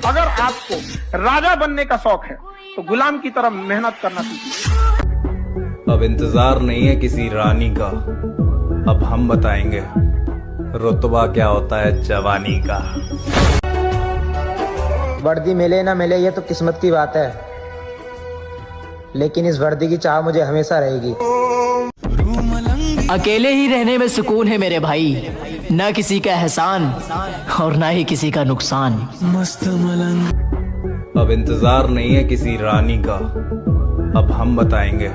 अगर आपको राजा बनने का शौक है तो गुलाम की तरह मेहनत करना सीखिए। अब इंतजार नहीं है किसी रानी का, अब हम बताएंगे रुतबा क्या होता है जवानी का। वर्दी मिले ना मिले ये तो किस्मत की बात है, लेकिन इस वर्दी की चाह मुझे हमेशा रहेगी। अकेले ही रहने में सुकून है मेरे भाई, ना किसी का एहसान और ना ही किसी का नुकसान। मस्त मलंग। अब इंतजार नहीं है किसी रानी का, अब हम बताएंगे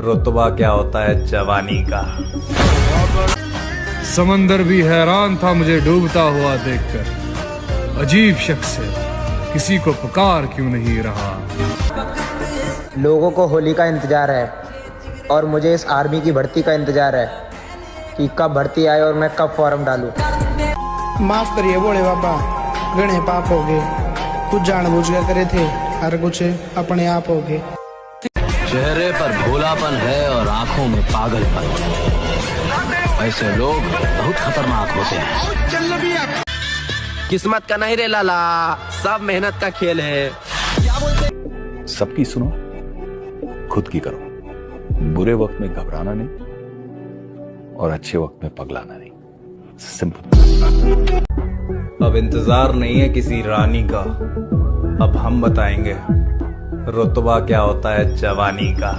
रुतबा क्या होता है जवानी का। समंदर भी हैरान था मुझे डूबता हुआ देखकर, अजीब शख्स है किसी को पुकार क्यों नहीं रहा। लोगों को होली का इंतजार है और मुझे इस आर्मी की भर्ती का इंतजार है कि कब भर्ती आए और मैं कब फॉर्म डालूं। माफ करिए बोले बाबा, गणे पाप हो गए, कुछ जानबूझ कर करे थे, हर कुछ अपने आप हो गए। चेहरे पर भोलापन है और आंखों में पागलपन, ऐसे लोग बहुत खतरनाक होते हैं। किस्मत का नहीं रे लाला, सब मेहनत का खेल है। सबकी सुनो, खुद की करो। बुरे वक्त में घबराना नहीं और अच्छे वक्त में पगलाना नहीं। सिंपल। अब इंतजार नहीं है किसी रानी का, अब हम बताएंगे रुतबा क्या होता है जवानी का।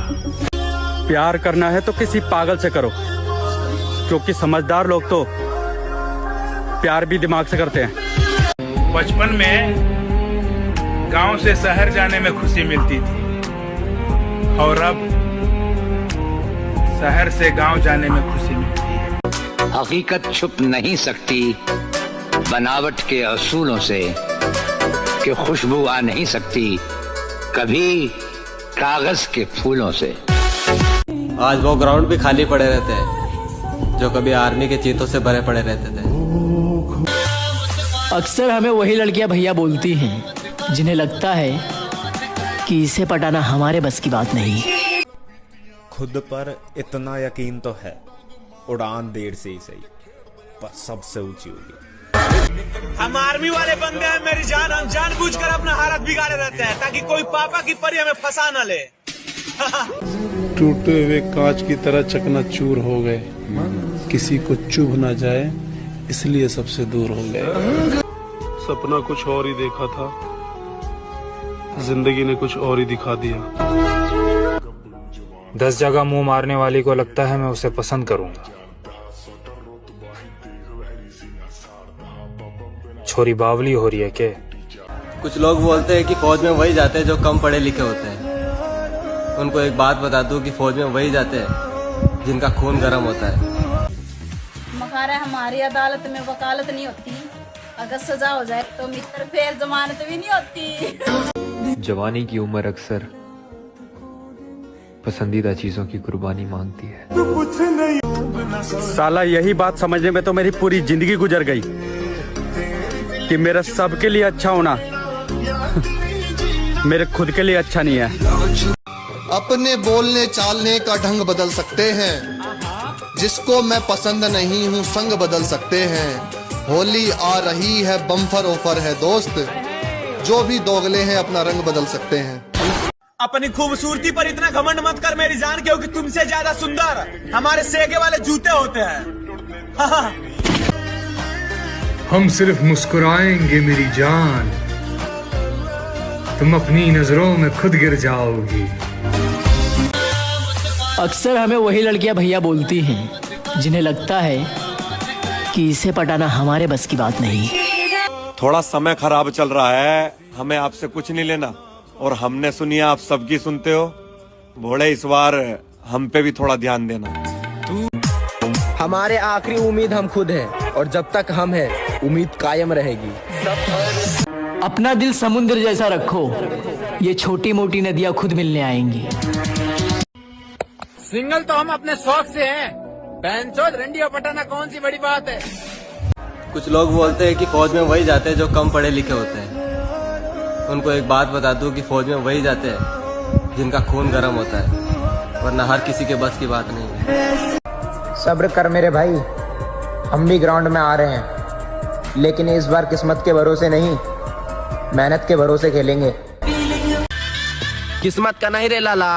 प्यार करना है तो किसी पागल से करो, क्योंकि समझदार लोग तो प्यार भी दिमाग से करते हैं। बचपन में गांव से शहर जाने में खुशी मिलती थी और अब शहर से गांव जाने में खुशी मिलती है। हकीकत छुप नहीं सकती बनावट के असूलों से, कि खुशबू आ नहीं सकती कभी कागज के फूलों से। आज वो ग्राउंड भी खाली पड़े रहते हैं जो कभी आर्मी के चीतों से भरे पड़े रहते थे। अक्सर हमें वही लड़कियां भैया बोलती हैं जिन्हें लगता है कि इसे पटाना हमारे बस की बात नहीं। खुद पर इतना यकीन तो है, उड़ान देर से ही सही पर सबसे ऊंची होगी। हम आर्मी वाले बंदे हैं मेरी जान, हम जानबूझकर अपना हालत बिगाड़े रहते हैं ताकि कोई पापा की परी हमें फंसा न ले। टूटे हुए कांच की तरह चकनाचूर हो गए, किसी को चुभ ना जाए इसलिए सबसे दूर हो गए। सपना कुछ और ही देखा था, जिंदगी ने कुछ और ही दिखा दिया। 10 जगह मुंह मारने वाली को लगता है मैं उसे पसंद करूंगा। छोरी बावली हो रही है क्या? कुछ लोग बोलते हैं कि फौज में वही जाते हैं जो कम पढ़े लिखे होते हैं। उनको एक बात बता दूं कि फौज में वही जाते हैं जिनका खून गर्म होता है। मखारा हमारी अदालत में वकालत नहीं होती, अगर सजा हो जाए तो मित्र फिर जमानत भी नहीं होती। जवानी की उम्र अक्सर पसंदीदा चीजों की कुर्बानी मांगती है। साला यही बात समझने में तो मेरी पूरी जिंदगी गुजर गई कि मेरा सबके लिए अच्छा होना मेरे खुद के लिए अच्छा नहीं है। अपने बोलने चालने का ढंग बदल सकते हैं, जिसको मैं पसंद नहीं हूँ संग बदल सकते हैं। होली आ रही है, बम्फर ऑफर है दोस्त, जो भी दोगले हैं अपना रंग बदल सकते हैं। अपनी खूबसूरती पर इतना घमंड मत कर मेरी जान, क्योंकि तुमसे ज्यादा सुंदर हमारे सेके वाले जूते होते हैं। हम सिर्फ मुस्कुराएंगे मेरी जान, तुम अपनी नजरों में खुद गिर जाओगी। अक्सर हमें वही लड़कियां भैया बोलती हैं जिन्हें लगता है कि इसे पटाना हमारे बस की बात नहीं। थोड़ा समय खराब चल रहा है, हमें आपसे कुछ नहीं लेना और हमने सुनी आप सबकी सुनते हो। भोले इस बार हम पे भी थोड़ा ध्यान देना। हमारे आखिरी उम्मीद हम खुद हैं और जब तक हम हैं उम्मीद कायम रहेगी। अपना दिल समुद्र जैसा रखो, ये छोटी मोटी नदियां खुद मिलने आएंगी। सिंगल तो हम अपने शौक से हैं, बैंचोद रंडिया पटाना कौन सी बड़ी बात है। कुछ लोग बोलते हैं कि फौज में वही जाते हैं जो कम पढ़े लिखे होते हैं। उनको एक बात बता दूं कि फौज में वही जाते हैं जिनका खून गर्म होता है, वरना हर किसी के बस की बात नहीं है। सब्र कर मेरे भाई, हम भी ग्राउंड में आ रहे हैं, लेकिन इस बार किस्मत के भरोसे नहीं, मेहनत के भरोसे खेलेंगे। किस्मत का नहीं रे लाला,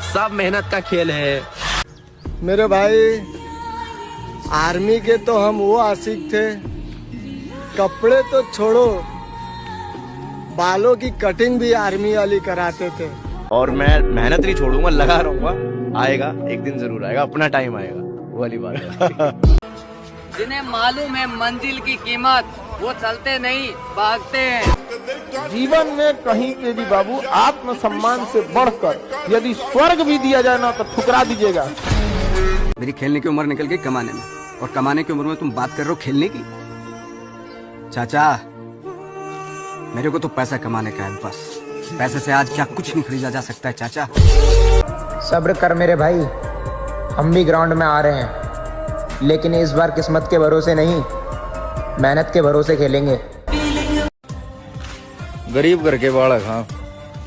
सब मेहनत का खेल है। मेरे भाई आर्मी के तो हम वो आशिक थे, कपड़े तो छोड़ो बालों की कटिंग भी आर्मी वाली कराते थे। और मैं मेहनत नहीं छोड़ूंगा, लगा रहूंगा, आएगा एक दिन जरूर आएगा, अपना टाइम आएगा, वो वाली बात है। जिन्हें मालूम है मंजिल की कीमत, वो चलते नहीं भागते हैं। जीवन में कहीं पे भी बाबू आत्मसम्मान से बढ़कर यदि स्वर्ग भी दिया जाए ना तो ठुकरा दीजिएगा। मेरी खेलने की उम्र निकल गई कमाने में, और कमाने की उम्र में तुम बात कर रहे हो खेलने की। चाचा मेरे को तो पैसा कमाने का है बस, पैसे से आज क्या कुछ नहीं खरीदा जा सकता है चाचा। सब्र कर मेरे भाई, हम भी ग्राउंड में आ रहे हैं, लेकिन इस बार किस्मत के भरोसे नहीं, मेहनत के भरोसे खेलेंगे। गरीब घर के बालक, हाँ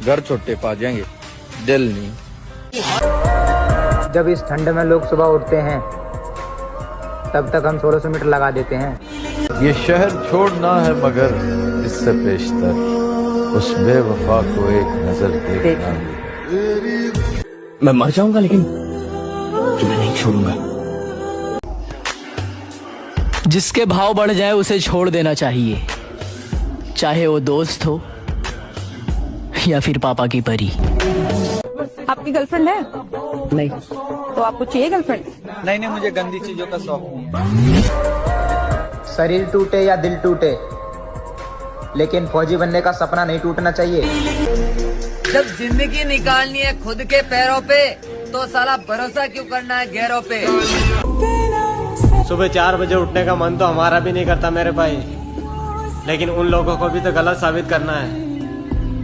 घर छोटे पा जाएंगे, दिल नहीं। जब इस ठंड में लोग सुबह उठते हैं तब तक हम 1600 मीटर लगा देते हैं। ये शहर छोड़ना है मगर इससे पेशतर उस बेवफा को एक नजर देखना। मैं मर जाऊंगा लेकिन तुम्हें नहीं छोड़ूंगा। जिसके भाव बढ़ जाए उसे छोड़ देना चाहिए, चाहे वो दोस्त हो या फिर पापा की परी। आपकी गर्लफ्रेंड है? नहीं। तो आपको चाहिए गर्लफ्रेंड? नहीं, मुझे गंदी चीजों का शौक नहीं। शरीर टूटे या दिल टूटे, लेकिन फौजी बनने का सपना नहीं टूटना चाहिए। जब जिंदगी निकालनी है खुद के पैरों पे, तो साला भरोसा क्यों करना है गैरों पे। सुबह 4 बजे उठने का मन तो हमारा भी नहीं करता मेरे भाई, लेकिन उन लोगों को भी तो गलत साबित करना है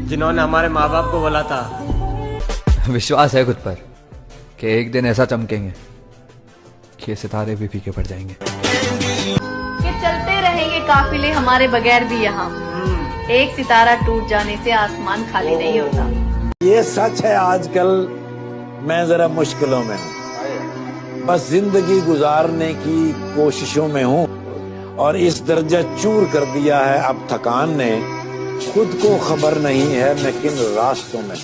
जिन्होंने हमारे माँ बाप को बोला था। विश्वास है खुद पर कि एक दिन ऐसा चमकेंगे कि सितारे भी फीके पड़ जाएंगे। कि चलते रहेंगे काफिले हमारे बगैर भी यहाँ, एक सितारा टूट जाने से आसमान खाली नहीं होता। ये सच है, आजकल मैं जरा मुश्किलों में हूँ, बस जिंदगी गुजारने की कोशिशों में हूँ, और इस दर्जा चूर कर दिया है अब थकान ने, खुद को खबर नहीं है मैं किन रास्तों में।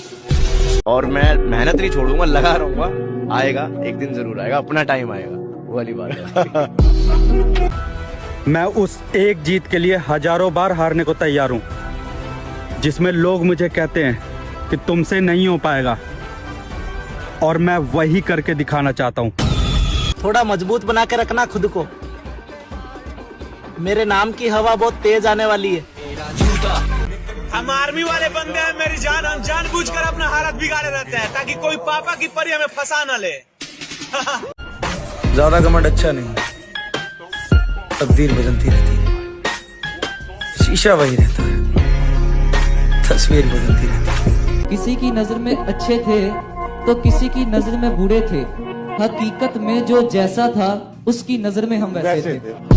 और मैं मेहनत नहीं छोड़ूंगा, लगा रहूंगा, आएगा एक दिन जरूर आएगा, अपना टाइम आएगा, वो वाली बात है। मैं उस एक जीत के लिए हजारों बार हारने को तैयार हूं, जिसमें लोग मुझे कहते हैं कि तुमसे नहीं हो पाएगा, और मैं वही करके दिखाना चाहता हूं। थोड़ा मजबूत बना के रखना खुद को, मेरे नाम की हवा बहुत तेज आने वाली है। हम आर्मी वाले बंदे हैं मेरी जान, हम जानबूझकर अपना हालत बिगाड़े रहते हैं ताकि कोई पापा की परी हमें फंसा न ले। ज्यादा घमंड अच्छा नहीं, तकदीर बदलती रहती है, शीशा वही रहता है, तस्वीर बदलती रहती है। किसी की नजर में अच्छे थे तो किसी की नजर में बुरे थे, हकीकत में जो जैसा था उसकी नजर में हम वैसे थे।